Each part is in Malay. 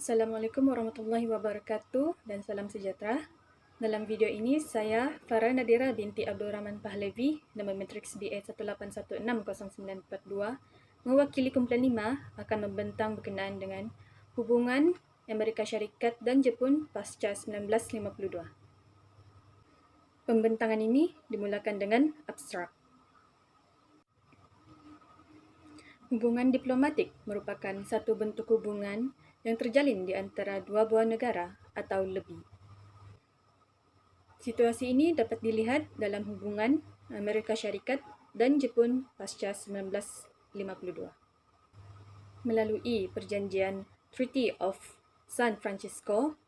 Assalamualaikum warahmatullahi wabarakatuh dan salam sejahtera. Dalam video ini, saya Farah Nadira binti Abdul Rahman Pahlavi, nama matriks BA 1816092, mewakili kumpulan 5 akan membentang berkenaan dengan hubungan Amerika Syarikat dan Jepun pasca 1952. Pembentangan ini dimulakan dengan abstrak. Hubungan diplomatik merupakan satu bentuk hubungan yang terjalin di antara dua buah negara atau lebih. Situasi ini dapat dilihat dalam hubungan Amerika Syarikat dan Jepun pasca 1952. Melalui perjanjian Treaty of San Francisco,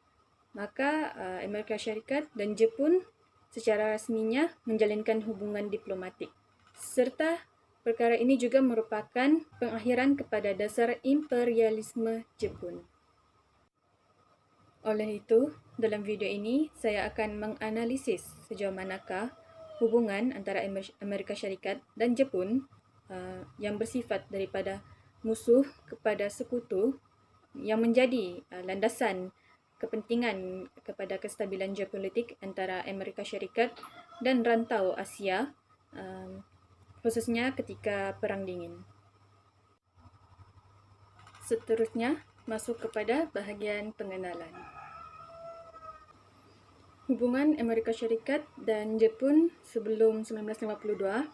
maka Amerika Syarikat dan Jepun secara rasminya menjalinkan hubungan diplomatik. Serta perkara ini juga merupakan pengakhiran kepada dasar imperialisme Jepun. Oleh itu, dalam video ini saya akan menganalisis sejauh manakah hubungan antara Amerika Syarikat dan Jepun yang bersifat daripada musuh kepada sekutu yang menjadi landasan kepentingan kepada kestabilan geopolitik antara Amerika Syarikat dan rantau Asia, khususnya ketika Perang Dingin. Seterusnya, masuk kepada bahagian pengenalan. Hubungan Amerika Syarikat dan Jepun sebelum 1952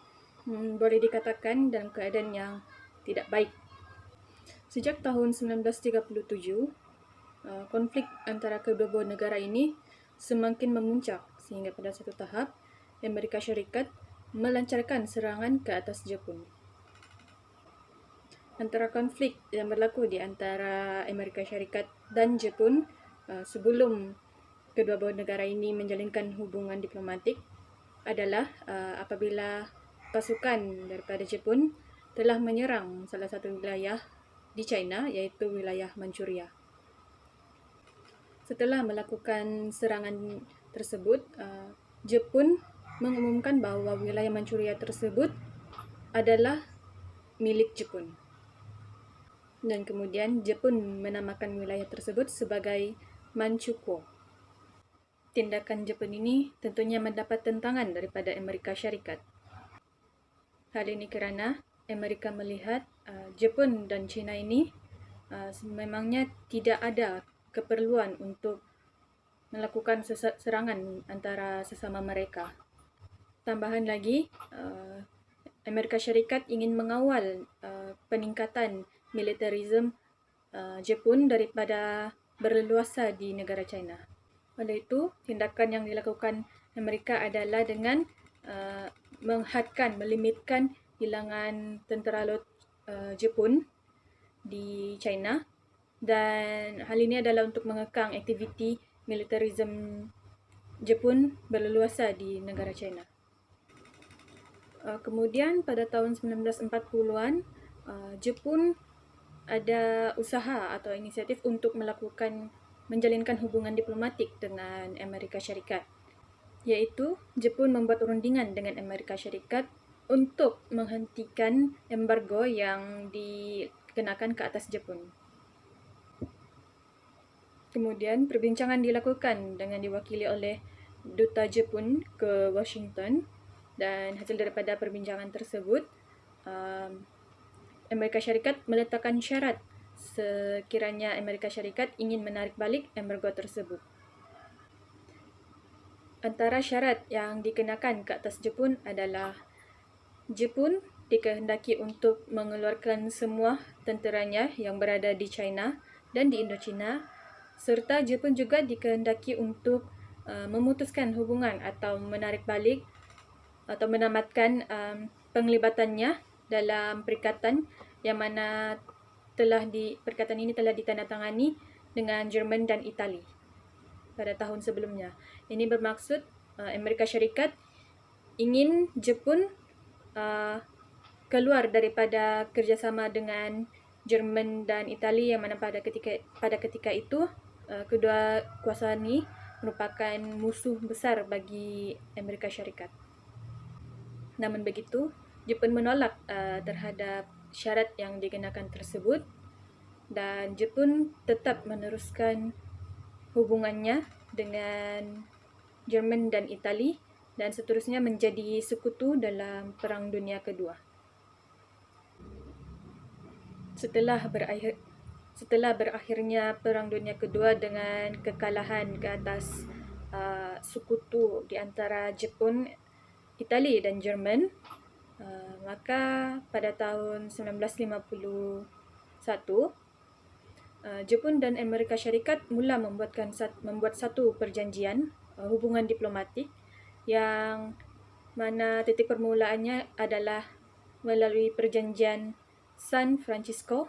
boleh dikatakan dalam keadaan yang tidak baik. Sejak tahun 1937, konflik antara kedua buah negara ini semakin memuncak sehingga pada satu tahap Amerika Syarikat melancarkan serangan ke atas Jepun. Antara konflik yang berlaku di antara Amerika Syarikat dan Jepun sebelum kedua buah negara ini menjalinkan hubungan diplomatik adalah apabila pasukan daripada Jepun telah menyerang salah satu wilayah di China, iaitu wilayah Manchuria. Setelah melakukan serangan tersebut, Jepun mengumumkan bahawa wilayah Manchuria tersebut adalah milik Jepun. Dan kemudian Jepun menamakan wilayah tersebut sebagai Manchukuo. Tindakan Jepun ini tentunya mendapat tentangan daripada Amerika Syarikat. Hal ini kerana Amerika melihat Jepun dan China ini memangnya tidak ada keperluan untuk melakukan serangan antara sesama mereka. Tambahan lagi, Amerika Syarikat ingin mengawal peningkatan militarisme Jepun daripada berleluasa di negara China. Oleh itu, tindakan yang dilakukan Amerika adalah dengan melimitkan bilangan tentera laut Jepun di China, dan hal ini adalah untuk mengekang aktiviti militarisme Jepun berleluasa di negara China. Kemudian pada tahun 1940-an, Jepun ada usaha atau inisiatif untuk menjalinkan hubungan diplomatik dengan Amerika Syarikat, iaitu Jepun membuat rundingan dengan Amerika Syarikat untuk menghentikan embargo yang dikenakan ke atas Jepun. Kemudian perbincangan dilakukan dengan diwakili oleh Duta Jepun ke Washington, dan hasil daripada perbincangan tersebut, Amerika Syarikat meletakkan syarat sekiranya Amerika Syarikat ingin menarik balik embargo tersebut. Antara syarat yang dikenakan ke atas Jepun adalah Jepun dikehendaki untuk mengeluarkan semua tenteranya yang berada di China dan di Indochina, serta Jepun juga dikehendaki untuk memutuskan hubungan atau menarik balik atau menamatkan penglibatannya dalam perikatan yang mana perikatan ini telah ditandatangani dengan Jerman dan Itali pada tahun sebelumnya. Ini bermaksud Amerika Syarikat ingin Jepun keluar daripada kerjasama dengan Jerman dan Itali, yang mana pada ketika itu kedua kuasa ini merupakan musuh besar bagi Amerika Syarikat. Namun begitu, Jepun menolak terhadap syarat yang dikenakan tersebut, dan Jepun tetap meneruskan hubungannya dengan Jerman dan Itali dan seterusnya menjadi sekutu dalam Perang Dunia Kedua. Setelah berakhirnya Perang Dunia Kedua dengan kekalahan ke atas sekutu di antara Jepun, Itali dan Jerman, maka pada tahun 1951 Jepun dan Amerika Syarikat mula membuat satu perjanjian hubungan diplomatik yang mana titik permulaannya adalah melalui perjanjian San Francisco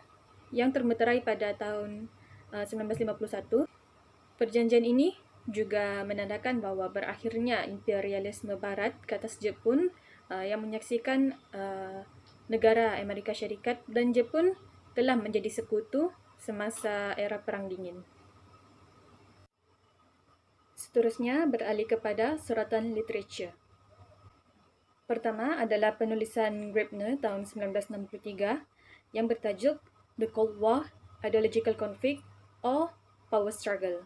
yang termeterai pada tahun 1951. Perjanjian ini juga menandakan bahawa berakhirnya imperialisme Barat ke atas Jepun yang menyaksikan negara Amerika Syarikat dan Jepun telah menjadi sekutu semasa era Perang Dingin. Seterusnya beralih kepada suratan literatur. Pertama adalah penulisan Graepner tahun 1963 yang bertajuk The Cold War, Ideological Conflict or Power Struggle.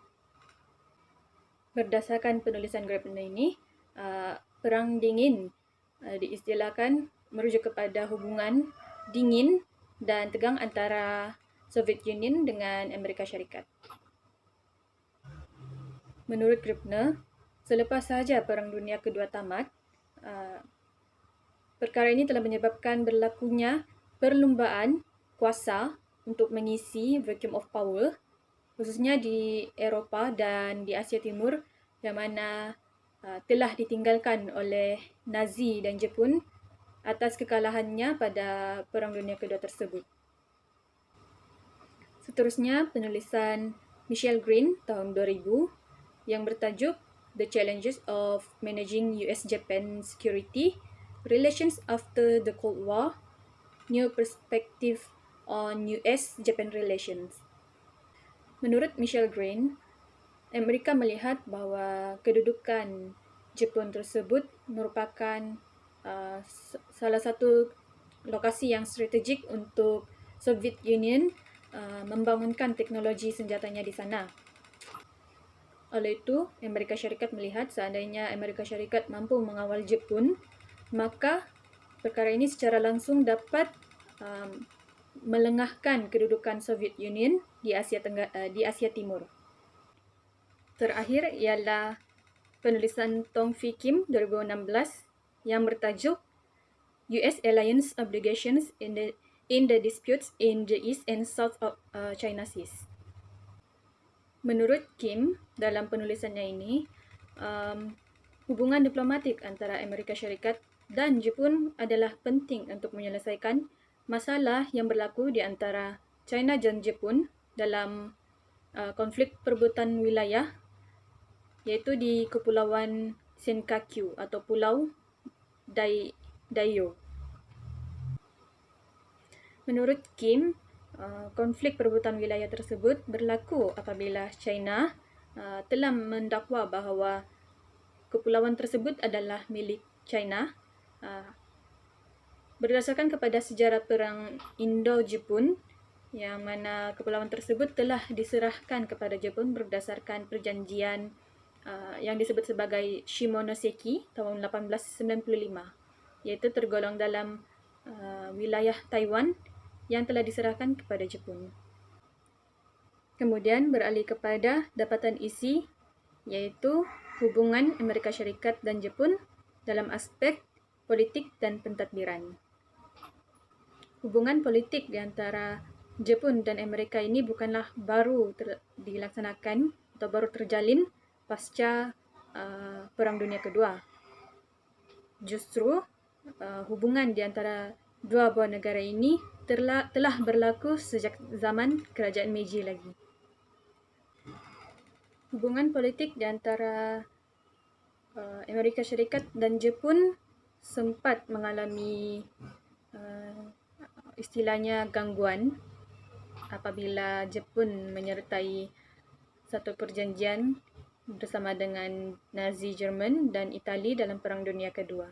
Berdasarkan penulisan Graepner ini, Perang Dingin diistilahkan merujuk kepada hubungan dingin dan tegang antara Soviet Union dengan Amerika Syarikat. Menurut Graepner, selepas sahaja Perang Dunia Kedua tamat, perkara ini telah menyebabkan berlakunya perlumbaan kuasa untuk mengisi vacuum of power, khususnya di Eropah dan di Asia Timur, yang mana telah ditinggalkan oleh Nazi dan Jepun atas kekalahannya pada Perang Dunia Kedua tersebut. Seterusnya, penulisan Michelle Green tahun 2000 yang bertajuk The Challenges of Managing US-Japan Security, Relations After the Cold War, New Perspective on US-Japan Relations. Menurut Michelle Green, Amerika melihat bahawa kedudukan Jepun tersebut merupakan salah satu lokasi yang strategik untuk Soviet Union membangunkan teknologi senjatanya di sana. Oleh itu, Amerika Syarikat melihat seandainya Amerika Syarikat mampu mengawal Jepun, maka perkara ini secara langsung dapat melengahkan kedudukan Soviet Union di Asia Timur. Terakhir ialah penulisan Tong Fee Kim 2016 yang bertajuk US Alliance Obligations in the Disputes in the East and South of China Seas. Menurut Kim, dalam penulisannya ini, hubungan diplomatik antara Amerika Syarikat dan Jepun adalah penting untuk menyelesaikan masalah yang berlaku di antara China dan Jepun dalam konflik perebutan wilayah, iaitu di Kepulauan Senkaku atau Pulau Diaoyu. Menurut Kim, konflik perebutan wilayah tersebut berlaku apabila China telah mendakwa bahawa kepulauan tersebut adalah milik China. Berdasarkan kepada sejarah Perang Indo-Jepun, yang mana kepulauan tersebut telah diserahkan kepada Jepun berdasarkan perjanjian yang disebut sebagai Shimonoseki tahun 1895, iaitu tergolong dalam wilayah Taiwan yang telah diserahkan kepada Jepun. Kemudian beralih kepada dapatan isi, iaitu hubungan Amerika Syarikat dan Jepun dalam aspek politik dan pentadbiran. Hubungan politik di antara Jepun dan Amerika ini bukanlah baru dilaksanakan atau baru terjalin pasca Perang Dunia Kedua. Justru hubungan di antara dua buah negara ini telah berlaku sejak zaman Kerajaan Meiji lagi. Hubungan politik di antara Amerika Syarikat dan Jepun sempat mengalami istilahnya gangguan apabila Jepun menyertai satu perjanjian bersama dengan Nazi Jerman dan Itali dalam Perang Dunia Kedua.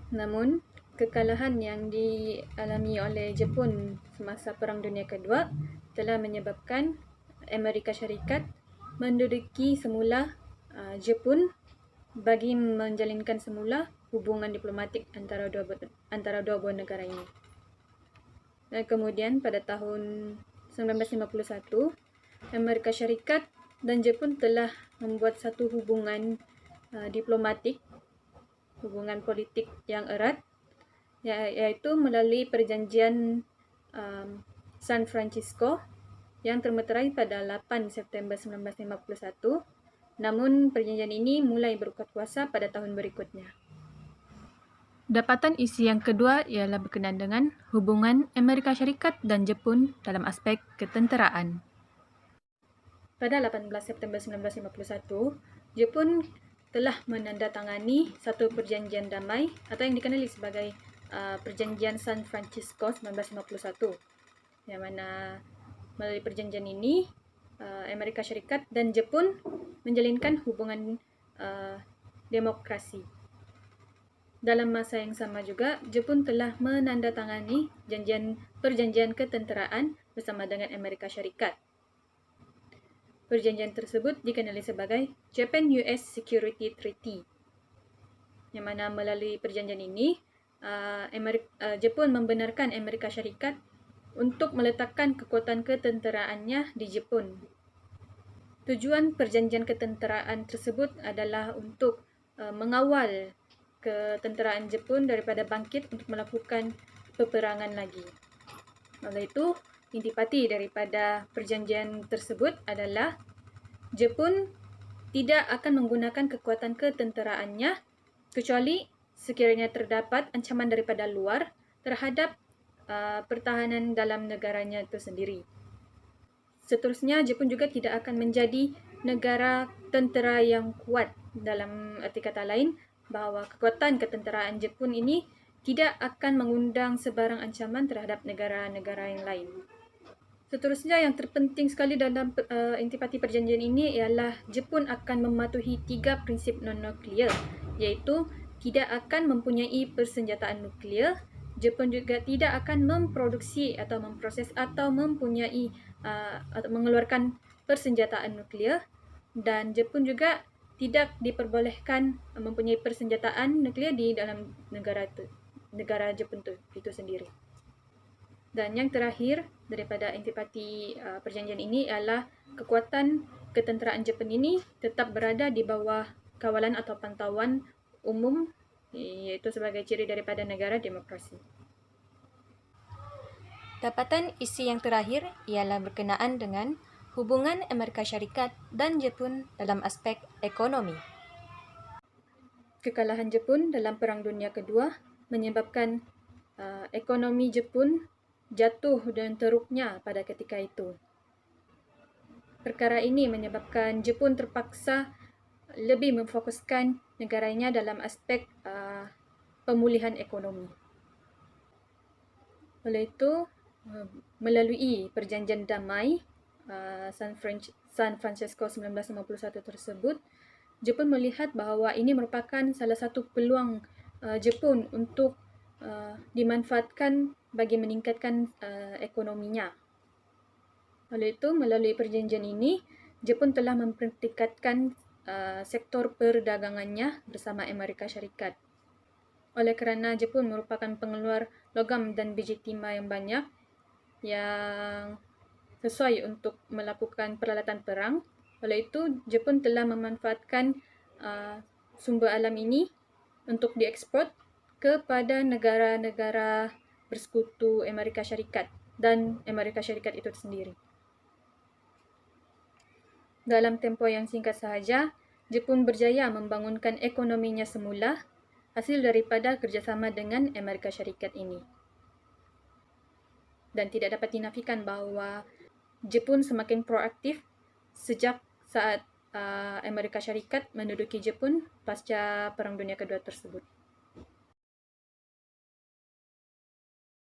Namun, Kekalahan yang dialami oleh Jepun semasa Perang Dunia Kedua telah menyebabkan Amerika Syarikat menduduki semula Jepun bagi menjalinkan semula hubungan diplomatik antara dua buah negara ini. Dan kemudian pada tahun 1951, Amerika Syarikat dan Jepun telah membuat satu hubungan diplomatik, hubungan politik yang erat, iaitu melalui perjanjian San Francisco yang termeterai pada 8 September 1951. Namun perjanjian ini mulai berkuat kuasa pada tahun berikutnya. Dapatan isi yang kedua ialah berkenaan dengan hubungan Amerika Syarikat dan Jepun dalam aspek ketenteraan. Pada 18 September 1951, Jepun telah menandatangani satu perjanjian damai atau yang dikenali sebagai Perjanjian San Francisco 1951, yang mana melalui perjanjian ini Amerika Syarikat dan Jepun menjalinkan hubungan demokrasi. Dalam masa yang sama juga, Jepun telah menandatangani perjanjian ketenteraan bersama dengan Amerika Syarikat. Perjanjian tersebut dikenali sebagai Japan-US Security Treaty, yang mana melalui perjanjian ini Jepun membenarkan Amerika Syarikat untuk meletakkan kekuatan ketenteraannya di Jepun. Tujuan perjanjian ketenteraan tersebut adalah untuk mengawal ketenteraan Jepun daripada bangkit untuk melakukan peperangan lagi. Oleh itu, intipati daripada perjanjian tersebut adalah Jepun tidak akan menggunakan kekuatan ketenteraannya kecuali sekiranya terdapat ancaman daripada luar terhadap pertahanan dalam negaranya itu sendiri. Seterusnya, Jepun juga tidak akan menjadi negara tentera yang kuat, dalam arti kata lain bahawa kekuatan ketenteraan Jepun ini tidak akan mengundang sebarang ancaman terhadap negara-negara yang lain. Seterusnya, yang terpenting sekali dalam intipati perjanjian ini ialah Jepun akan mematuhi 3 prinsip non-nuklear, iaitu tidak akan mempunyai persenjataan nuklear. Jepun juga tidak akan memproduksi atau memproses atau mempunyai atau mengeluarkan persenjataan nuklear, dan Jepun juga tidak diperbolehkan mempunyai persenjataan nuklear di dalam negara Jepun itu sendiri. Dan yang terakhir daripada intipati perjanjian ini ialah kekuatan ketenteraan Jepun ini tetap berada di bawah kawalan atau pantauan umum, iaitu sebagai ciri daripada negara demokrasi. Dapatan isi yang terakhir ialah berkenaan dengan hubungan Amerika Syarikat dan Jepun dalam aspek ekonomi. Kekalahan Jepun dalam Perang Dunia Kedua menyebabkan ekonomi Jepun jatuh dan teruknya pada ketika itu. Perkara ini menyebabkan Jepun terpaksa lebih memfokuskan negaranya dalam aspek pemulihan ekonomi. Oleh itu, melalui perjanjian damai San Francisco 1951 tersebut, Jepun melihat bahawa ini merupakan salah satu peluang Jepun untuk dimanfaatkan bagi meningkatkan ekonominya. Oleh itu, melalui perjanjian ini, Jepun telah mempertingkatkan sektor perdagangannya bersama Amerika Syarikat. Oleh kerana Jepun merupakan pengeluar logam dan biji timah yang banyak yang sesuai untuk melakukan peralatan perang, oleh itu Jepun telah memanfaatkan sumber alam ini untuk dieksport kepada negara-negara bersekutu Amerika Syarikat dan Amerika Syarikat itu sendiri. Dalam tempoh yang singkat sahaja, Jepun berjaya membangunkan ekonominya semula hasil daripada kerjasama dengan Amerika Syarikat ini. Dan tidak dapat dinafikan bahawa Jepun semakin proaktif sejak saat Amerika Syarikat menduduki Jepun pasca Perang Dunia Kedua tersebut.